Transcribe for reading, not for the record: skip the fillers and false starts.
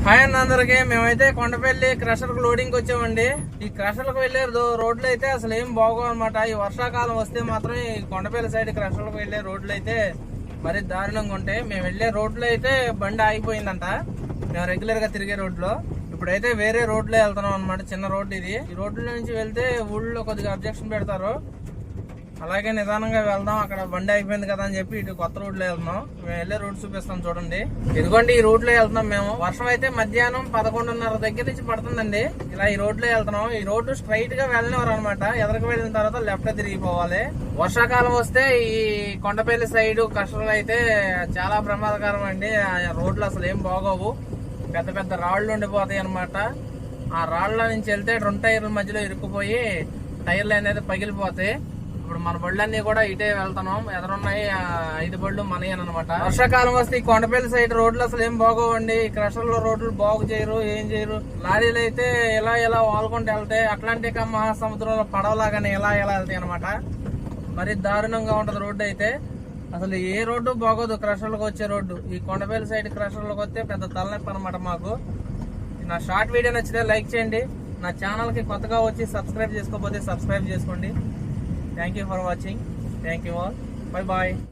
Hi అన్న అందరికి. మేమైతే కొండపల్లి క్రషర్ కు లోడింగ్ వచ్చామండి. ఈ క్రషర్ కు వెళ్లే రోడ్లు అయితే అసలు ఏం బాగోవు అనమాట. ఈ వర్షాకాలం వస్తే మాత్రం ఈ కొండపల్లి సైడ్ క్రషర్ కు వెళ్లే రోడ్లు అయితే మరీ దారుణంగా ఉంటాయి. మేము వెళ్లే రోడ్లు అయితే బండి ఆగిపోయిందంట. మేము రెగ్యులర్ గా తిరిగే రోడ్లో ఇప్పుడైతే వేరే రోడ్లో వెళ్తున్నాం అనమాట. చిన్న రోడ్డు ఇది. ఈ రోడ్ల నుంచి వెళ్తే ఊళ్ళో కొద్దిగా అబ్జెక్షన్ పెడతారు. అలాగే నిదానంగా వెళ్దాం, అక్కడ బండి అయిపోయింది కదా అని చెప్పి ఇటు కొత్త రోడ్ లో వెళ్తున్నాం. మేము వెళ్ళే రోడ్ చూపిస్తాం చూడండి. ఇదిగోండి ఈ రోడ్ లో వెళ్తున్నాం మేము. వర్షం అయితే మధ్యాహ్నం 11:30 దగ్గర నుంచి పడుతుందండి. ఇలా ఈ రోడ్ లో వెళ్తున్నాం. ఈ రోడ్డు స్ట్రైట్ గా వెళ్ళనివారు అనమాట. ఎదరికి వెళ్ళిన తర్వాత లెఫ్ట్ తిరిగిపోవాలి. వర్షాకాలం వస్తే ఈ కొండపల్లి సైడ్ కష్టలు అయితే చాలా ప్రమాదకరం అండి. ఆ రోడ్లు అసలు ఏం బాగోవు. పెద్ద పెద్ద రాళ్లు ఉండిపోతాయి అనమాట. ఆ రాళ్ల నుంచి వెళ్తే 2 టైర్ల మధ్యలో ఇరుక్కుపోయి టైర్లు అనేది పగిలిపోతాయి. ఇప్పుడు మన బళ్ళన్నీ కూడా ఇటే వెళ్తున్నాం. ఎదురున్నాయి 5 బళ్ళు మనయనమాట. వర్షాకాలం వస్తే ఈ కొండపల్లి సైడ్ రోడ్లు అసలు ఏం బాగోవండి. క్రషర్ లో రోడ్లు బాగు చేయరు, ఏం చేయరు. లారీలు అయితే ఇలా వాలుకుంటూ వెళ్తాయి. అట్లాంటిక్ మహాసముద్రంలో పడవలాగానే ఇలా వెళ్తాయి అనమాట. మరి దారుణంగా ఉంటది రోడ్డు అయితే. అసలు ఏ రోడ్డు బాగోదు క్రషర్లకు వచ్చే రోడ్డు. ఈ కొండపల్లి సైడ్ క్రషర్లకు వస్తే పెద్ద తలనొప్పి అనమాట మాకు. నా షార్ట్ వీడియో నచ్చితే లైక్ చేయండి. నా ఛానల్ కి కొత్తగా వచ్చి సబ్స్క్రైబ్ చేసుకోకపోతే సబ్స్క్రైబ్ చేసుకోండి. Thank you for watching. Thank you all. Bye bye.